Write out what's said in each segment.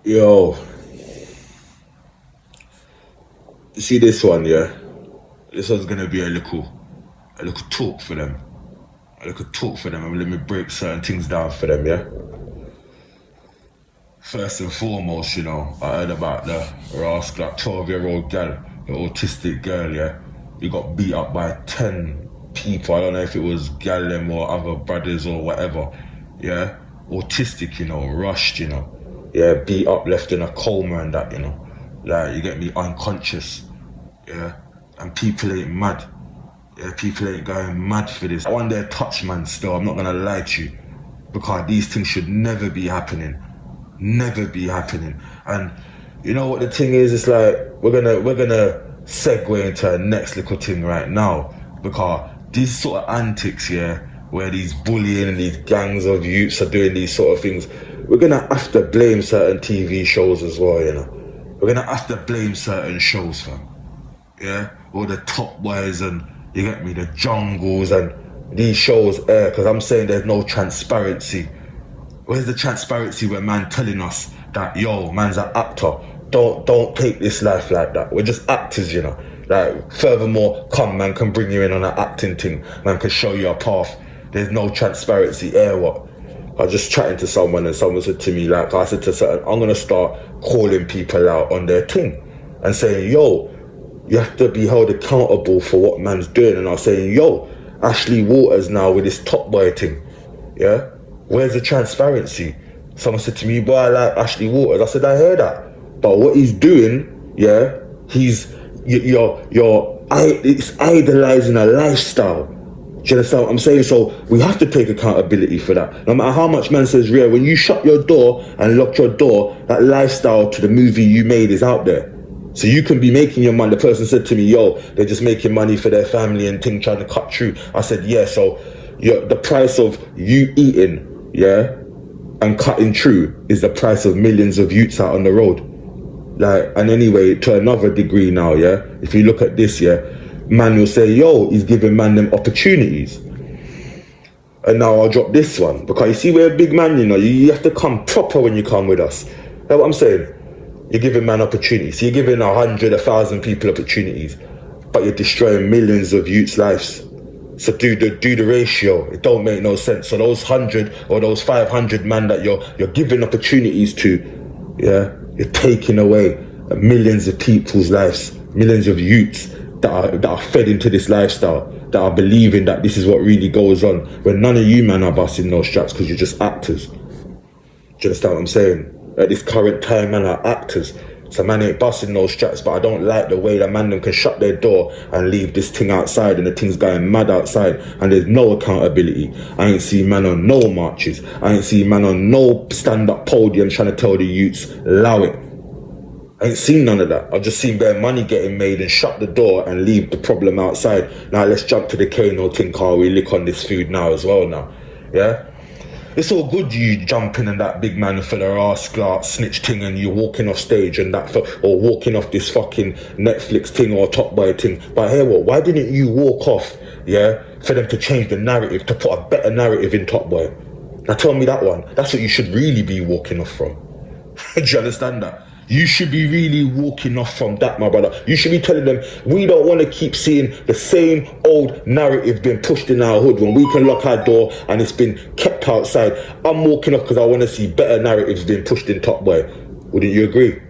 Yo, you see this one, yeah? This one's gonna be a little talk for them. A little talk for them, and let me break certain things down for them, yeah? First and foremost, I heard about the rascal, like 12-year-old girl, the autistic girl, yeah? He got beat up by 10 people. I don't know if it was Gallem or other brothers or whatever, yeah? Autistic, rushed, yeah, beat up, left in a coma and that, like, you get me, unconscious, yeah, and people ain't mad, yeah, people ain't going mad for this. I want their touch, man, still, I'm not gonna lie to you, because these things should never be happening, and you know what the thing is, it's like, we're gonna segue into a next little thing right now, because these sort of antics, yeah, where these bullying and these gangs of youths are doing these sort of things, we're gonna have to blame certain TV shows as well, we're gonna have to blame certain shows, fam, yeah, all the Top Boys and, you get me, the Jungles and these shows air, because I'm saying there's no transparency. Where's the transparency where man telling us that, yo, man's an actor, don't take this life like that, we're just actors, like, furthermore, come, man can bring you in on an acting thing, man can show you a path, there's no transparency, what? I was just chatting to someone and someone said to me, like, I said to certain, I'm gonna start calling people out on their thing and saying, yo, you have to be held accountable for what man's doing. And I was saying, yo, Ashley Waters now with this Top Boy thing, yeah? Where's the transparency? Someone said to me, boy, I like Ashley Waters. I said, I hear that. But what he's doing, yeah, it's idolizing a lifestyle. Do you understand what I'm saying? So we have to take accountability for that. No matter how much man says, yeah, when you shut your door and lock your door, that lifestyle to the movie you made is out there. So you can be making your money. The person said to me, yo, they're just making money for their family and thing, trying to cut through. I said, yeah, so the price of you eating, yeah, and cutting through is the price of millions of youths out on the road. Like, and anyway, to another degree now, yeah, if you look at this, yeah, man will say, yo, he's giving man them opportunities. And now I'll drop this one, because you see, we're a big man, you have to come proper when you come with us. That's what I'm saying. You're giving man opportunities. So you're giving 100, 1,000 people opportunities, but you're destroying millions of youths' lives. So do the ratio. It don't make no sense. So those 100 or those 500 man that you're giving opportunities to, yeah, you're taking away millions of people's lives, millions of youths that are fed into this lifestyle, that are believing that this is what really goes on, when none of you man are busting those straps because you're just actors. Do you understand what I'm saying? At this current time, man are actors. So man ain't busting those straps, but I don't like the way that man them can shut their door and leave this thing outside, and the thing's going mad outside, and there's no accountability. I ain't seen man on no marches. I ain't seen man on no stand-up podium trying to tell the youths, allow it. I ain't seen none of that. I've just seen bare money getting made and shut the door and leave the problem outside. Now let's jump to the KANO thing, car. We lick on this food now as well now, yeah? It's all good you jumping and that big man for the rascal snitch thing and you walking off stage and that, or walking off this fucking Netflix thing or Top Boy thing. But hey, what? Why didn't you walk off, yeah, for them to change the narrative, to put a better narrative in Top Boy? Now tell me that one. That's what you should really be walking off from. Do you understand that? You should be really walking off from that, my brother. You should be telling them, we don't want to keep seeing the same old narrative being pushed in our hood when we can lock our door and it's been kept outside. I'm walking off because I want to see better narratives being pushed in Top Boy. Wouldn't you agree?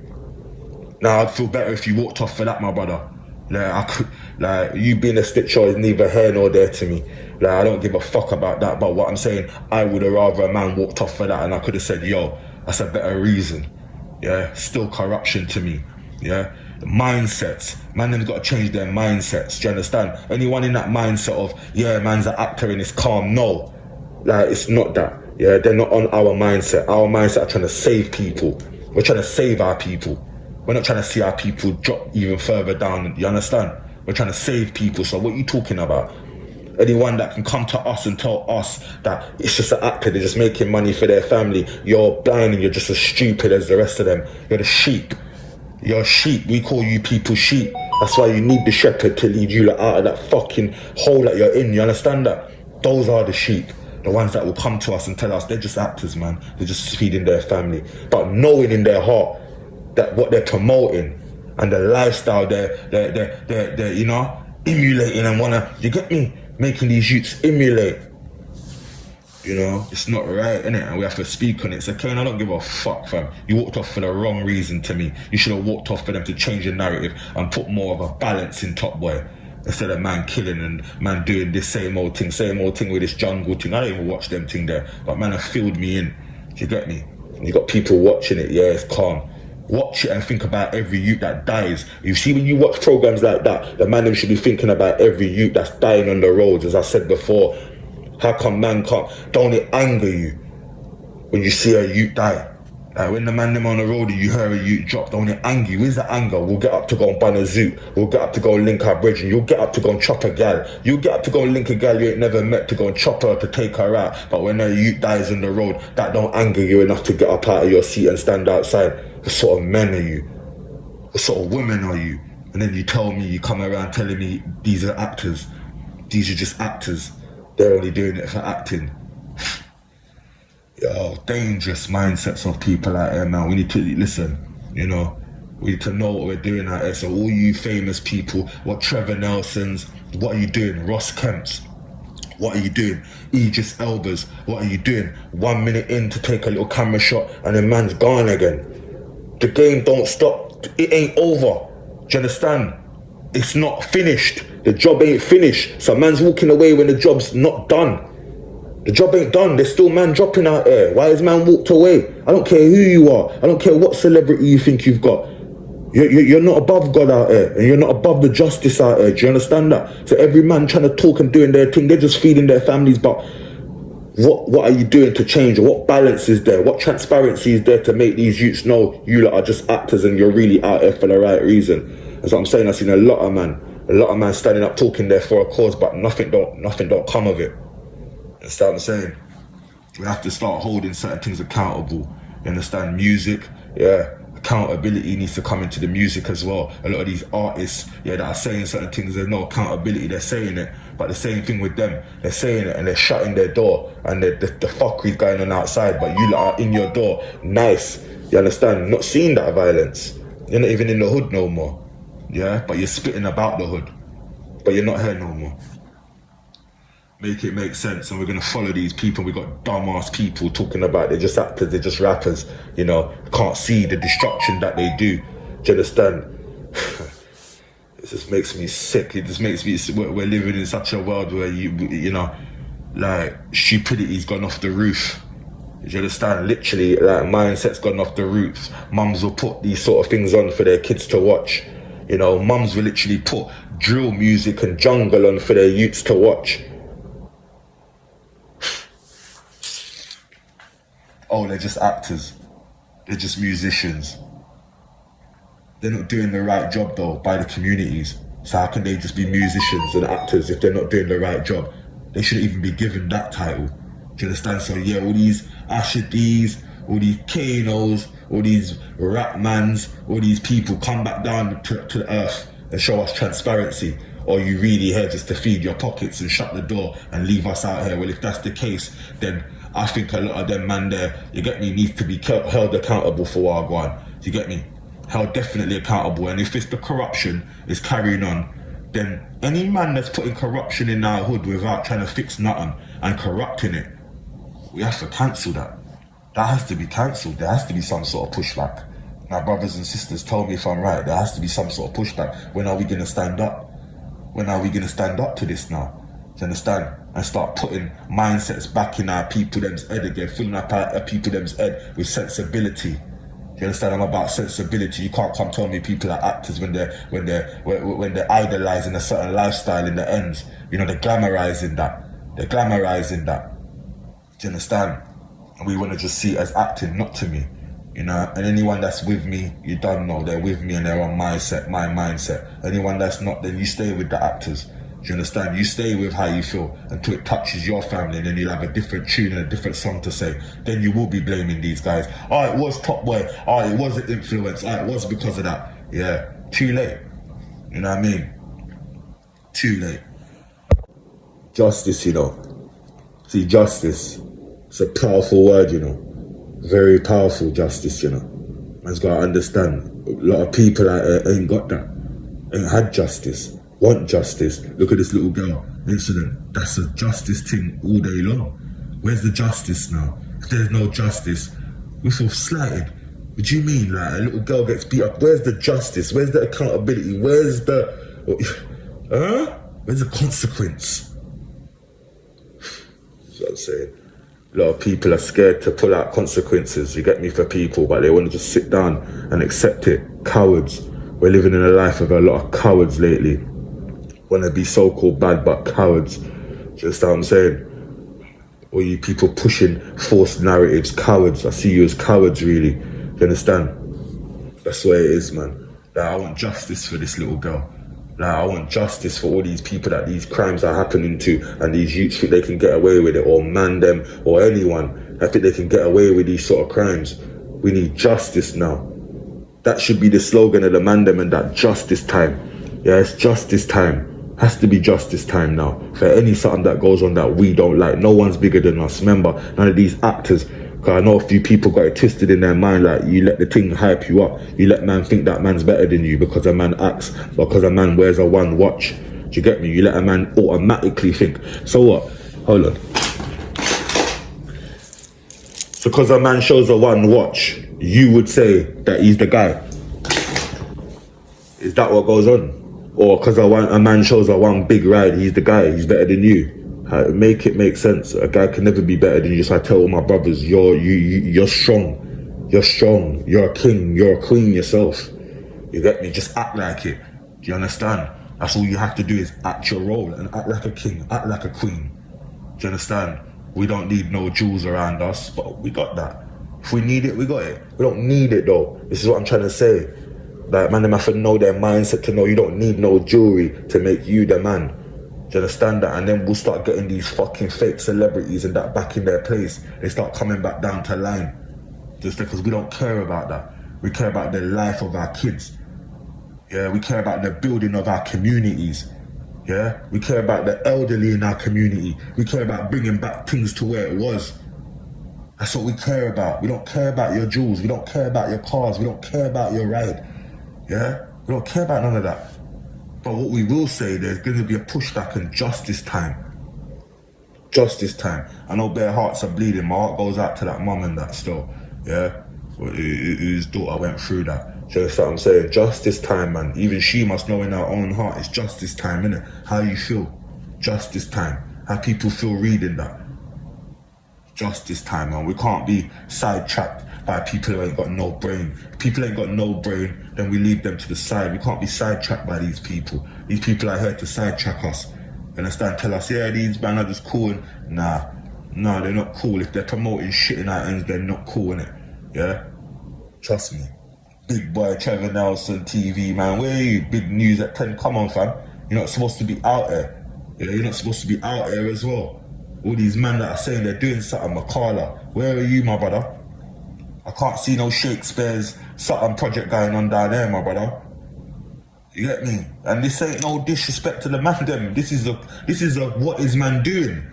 Now, I'd feel better if you walked off for that, my brother. Like, you being a stitcher is neither here nor there to me. Like, I don't give a fuck about that. But what I'm saying, I would have rather a man walked off for that and I could have said, yo, that's a better reason. Yeah, still corruption to me. Yeah, the mindsets, man, them's got to change their mindsets. Do you understand? Anyone in that mindset of, yeah, man's an actor and it's calm, no, like, it's not that. Yeah, they're not on our mindset. Our mindset are trying to save people. We're trying to save our people. We're not trying to see our people drop even further down. You understand? We're trying to save people. So what are you talking about? Anyone that can come to us and tell us that it's just an actor, they're just making money for their family, you're blind and you're just as stupid as the rest of them. You're the sheep. You're sheep. We call you people sheep. That's why you need the shepherd to lead you out of that fucking hole that you're in. You understand that? Those are the sheep. The ones that will come to us and tell us they're just actors, man. They're just feeding their family. But knowing in their heart that what they're promoting and the lifestyle they're you know, emulating and wanna, you get me? Making these youths emulate. You know, it's not right, innit? And we have to speak on it. So, Kane, I don't give a fuck, fam. You walked off for the wrong reason to me. You should have walked off for them to change the narrative and put more of a balance in Top Boy. Instead of man killing and man doing this same old thing with this jungle thing. I don't even watch them thing there. But man have filled me in. Do you get me? You got people watching it, yeah, it's calm. Watch it and think about every youth that dies. You see, when you watch programs like that, the man them should be thinking about every youth that's dying on the roads, as I said before. How come man can't? Don't it anger you when you see a youth die? Like when the man them on the road and you hear a youth drop, don't it anger you? Where's the anger? We'll get up to go and ban a zoo. We'll get up to go and link our bridge. You'll get up to go and chop a gal. You'll get up to go and link a gal you ain't never met to go and chop her to take her out. But when a youth dies on the road, that don't anger you enough to get up out of your seat and stand outside. What sort of men are you? What sort of women are you? And then you tell me, you come around telling me these are actors. These are just actors. They're only doing it for acting. Yo, dangerous mindsets of people out here, man. We need to listen, you know. We need to know what we're doing out here. So all you famous people, what Trevor Nelsons, what are you doing? Ross Kemps, what are you doing? IDRIS Elbas, what are you doing? 1 minute in to take a little camera shot and then man's gone again. The game don't stop. It ain't over. Do you understand? It's not finished. The job ain't finished. So man's walking away when the job's not done. The job ain't done. There's still man dropping out there. Why has man walked away? I don't care who you are. I don't care what celebrity you think you've got. You're not above God out there, and you're not above the justice out there. Do you understand that? So every man trying to talk and doing their thing, they're just feeding their families. But what are you doing to change? What balance is there? What transparency is there to make these youths know you lot are just actors and you're really out there for the right reason? That's what I'm saying. I've seen a lot of man standing up talking there for a cause, but nothing don't come of it. That's what I'm saying. We have to start holding certain things accountable. You understand? Music, yeah. Accountability needs to come into the music as well. A lot of these artists, yeah, that are saying certain things, there's no accountability. They're saying it, but the same thing with them. They're saying it and they're shutting their door, and the fuckery's going on outside. But you lot are in your door, nice. You understand? Not seeing that violence. You're not even in the hood no more. Yeah, but you're spitting about the hood, but you're not here no more. Make it make sense, and we're gonna follow these people. We got dumbass people talking about they're just actors, they're just rappers. You know, can't see the destruction that they do. Do you understand? It just makes me sick. It just makes me. We're living in such a world where you know, like stupidity's gone off the roof. Do you understand? Literally, like mindset's gone off the roof. Mums will put these sort of things on for their kids to watch. You know, mums will literally put drill music and jungle on for their youths to watch. Oh, they're just actors. They're just musicians. They're not doing the right job though by the communities. So how can they just be musicians and actors if they're not doing the right job? They shouldn't even be given that title. Do you understand? So yeah, all these Ashadis, all these KANOs, all these rap mans, all these people come back down to the earth and show us transparency. Or you really here just to feed your pockets and shut the door and leave us out here? Well, if that's the case, then I think a lot of them man there, you get me, needs to be held accountable for Wagwan. You get me? Held definitely accountable. And if it's the corruption is carrying on, then any man that's putting corruption in our hood without trying to fix nothing and corrupting it, we have to cancel that. That has to be cancelled. There has to be some sort of pushback. My brothers and sisters, tell me if I'm right. There has to be some sort of pushback. When are we going to stand up? When are we going to stand up to this now? Do you understand? And start putting mindsets back in our people them's head again, filling up our people them's head with sensibility. Do you understand? I'm about sensibility. You can't come tell me people are actors when they're idolizing a certain lifestyle in the ends. You know, they're glamorizing that. They're glamorizing that. Do you understand? And we want to just see it as acting, not to me. You know, and anyone that's with me, you don't know, they're with me and they're on my mindset. Anyone that's not, then you stay with the actors. Do you understand? You stay with how you feel until it touches your family, and then you'll have a different tune and a different song to say. Then you will be blaming these guys. Oh, it was Top Boy. Oh, it was an influence. Oh, it was because of that. Yeah, too late. You know what I mean? Too late. Justice, you know. See, justice, it's a powerful word, you know. Very powerful, justice, you know. Man's got to understand. A lot of people ain't got that. Ain't had justice. Want justice. Look at this little girl incident. That's a justice thing all day long. Where's the justice now? If there's no justice, we feel slighted. What do you mean? Like, a little girl gets beat up. Where's the justice? Where's the accountability? Where's the... Where's the consequence? That's what I'm saying. A lot of people are scared to pull out consequences, you get me, for people, but they want to just sit down and accept it. Cowards. We're living in a life of a lot of cowards lately. Want to be so-called bad, but cowards. Do you understand what I'm saying? All you people pushing false narratives, cowards. I see you as cowards, really. Do you understand? That's the way it is, man. Like, I want justice for this little girl. Like, I want justice for all these people that these crimes are happening to, and these youths think they can get away with it, or man them, or anyone. I think they can get away with these sort of crimes. We need justice now. That should be the slogan of the man them and that, justice time. Yeah, it's justice time. Has to be justice time now. For any something that goes on that we don't like. No one's bigger than us. Remember, none of these actors, because I know a few people got it twisted in their mind, like, you let the thing hype you up. You let man think that man's better than you because a man acts, because a man wears a one watch. Do you get me? You let a man automatically think. So what? Hold on. So because a man shows a one watch, you would say that he's the guy. Is that what goes on? Or because a man shows a one big ride, he's the guy, he's better than you. Make it make sense. A guy can never be better than you. So I tell all my brothers, you're strong. You're strong. You're a king. You're a queen yourself. You get me? Just act like it. Do you understand? That's all you have to do, is act your role and act like a king, act like a queen. Do you understand? We don't need no jewels around us, but we got that. If we need it, we got it. We don't need it though. This is what I'm trying to say. Like, man, them have to know their mindset to know you don't need no jewelry to make you the man. Do you understand that? And then we'll start getting these fucking fake celebrities and that back in their place. They start coming back down to line. Just because we don't care about that. We care about the life of our kids. Yeah, we care about the building of our communities. Yeah, we care about the elderly in our community. We care about bringing back things to where it was. That's what we care about. We don't care about your jewels. We don't care about your cars. We don't care about your ride. Yeah, we don't care about none of that. But what we will say, there's going to be a pushback and justice time. Justice time. I know bare hearts are bleeding. My heart goes out to that mum and that still. Yeah, whose daughter went through that. Do you understand what I'm saying? Justice time, man. Even she must know in her own heart it's justice time, innit? How you feel? Justice time. How people feel reading that. Justice time, man. We can't be sidetracked by people who ain't got no brain. If people ain't got no brain, then we leave them to the side. We can't be sidetracked by these people. These people are here to sidetrack us. You understand? Tell us, yeah, these man are just cool. Nah, they're not cool. If they're promoting shit in our ends, they're not cool, innit? Yeah? Trust me. Big boy Trevor Nelson TV, man. Where are you? Big news at 10. Come on, fam. You're not supposed to be out there. Yeah, you're not supposed to be out there as well. All these men that are saying they're doing something, Makala. Where are you, my brother? I can't see no Shakespeare's something project going on down there, my brother. You get me? And this ain't no disrespect to the man them. This is a what is man doing?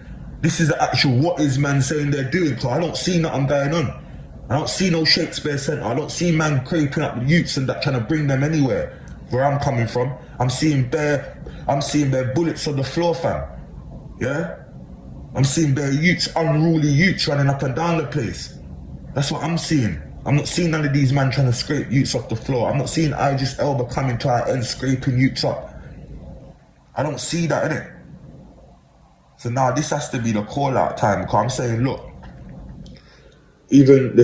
This is the actual what is man saying they're doing. So I don't see nothing going on. I don't see no Shakespeare Centre. I don't see man creeping up the youths and that trying to bring them anywhere. Where I'm coming from, I'm seeing bare bullets on the floor, fam. Yeah? I'm seeing bare youths, unruly youths running up and down the place. That's what I'm seeing. I'm not seeing none of these men trying to scrape youths off the floor. I'm not seeing IDRIS ELBA coming to our end scraping youths up. I don't see that, innit? So now this has to be the call out time, because I'm saying, look, even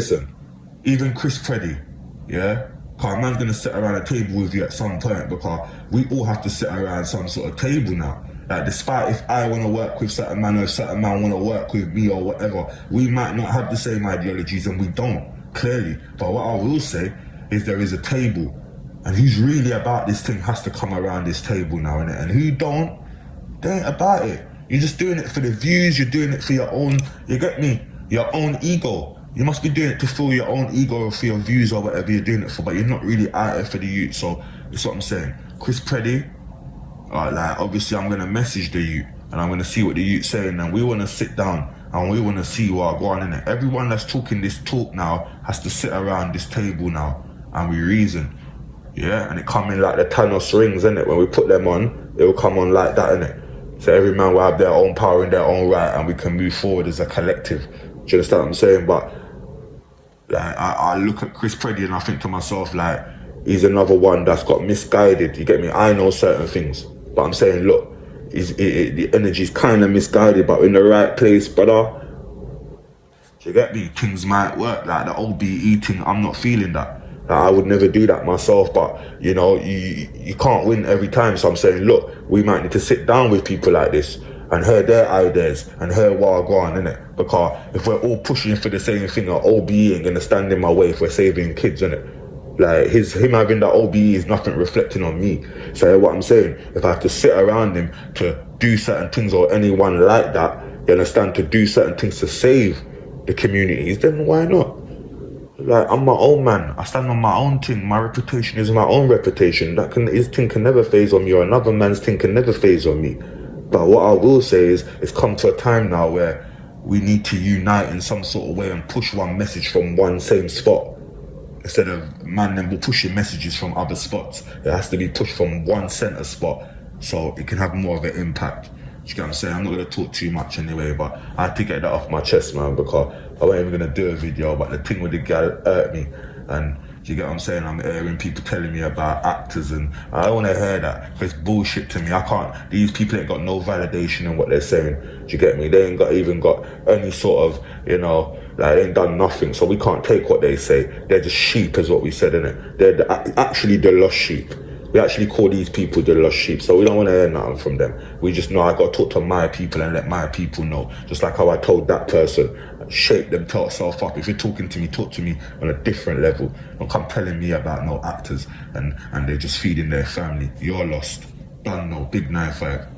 Chris Preddy, yeah? Because a man's going to sit around a table with you at some point, because we all have to sit around some sort of table now. Like, despite if I want to work with certain man or certain man want to work with me or whatever, we might not have the same ideologies, and we don't, clearly. But what I will say is there is a table, and who's really about this thing has to come around this table now, innit? And who don't, they ain't about it. You're just doing it for the views, you're doing it for your own, you get me? Your own ego. You must be doing it to fill your own ego or for your views or whatever you're doing it for, but you're not really out there for the youth. So that's what I'm saying. Chris Preddy, like, obviously I'm going to message the youth and I'm going to see what the youth's saying, and we want to sit down and we want to see what going on in it. Everyone that's talking this talk now has to sit around this table now and we reason. Yeah, and it come in like the Thanos rings, innit? When we put them on, it will come on like that, innit? So every man will have their own power in their own right, and we can move forward as a collective. Do you understand what I'm saying? But like, I look at CRIPSETTV and I think to myself, like, he's another one that's got misguided. You get me? I know certain things, but I'm saying, look, the energy's kind of misguided, but in the right place, brother. You get me? Things might work. Like the OBE thing, I'm not feeling that. Like, I would never do that myself, but you know, you can't win every time. So I'm saying, look, we might need to sit down with people like this and hear their ideas and hear what go on, innit? Because if we're all pushing for the same thing, our OBE ain't gonna stand in my way if we're saving kids, innit? Like him having that OBE is nothing reflecting on me. So what I'm saying, if I have to sit around him to do certain things, or anyone like that, you understand, to do certain things to save the communities, then why not? Like, I'm my own man. I stand on my own thing. My reputation is my own reputation. His thing can never phase on me, or another man's thing can never phase on me. But what I will say is, it's come to a time now where we need to unite in some sort of way and push one message from one same spot. Instead of man them will pushing messages from other spots. It has to be pushed from one centre spot so it can have more of an impact. You get what I'm saying? I'm not going to talk too much anyway, but I had to get that off my chest, man, because I wasn't even going to do a video, but the thing with the girl hurt me. And you get what I'm saying? I'm hearing people telling me about actors, and I don't want to hear that, because it's bullshit to me. I can't, these people ain't got no validation in what they're saying. Do you get me? They ain't even got any sort of, you know, like, they ain't done nothing, so we can't take what they say. They're just sheep, is what we said, innit? They're actually the lost sheep. We actually call these people the lost sheep, so we don't want to hear nothing from them. We just know I got to talk to my people and let my people know. Just like how I told that person, shape them self up. If you're talking to me, talk to me on a different level. Don't come telling me about no actors and they're just feeding their family. You're lost. Done, no. Big 9-5.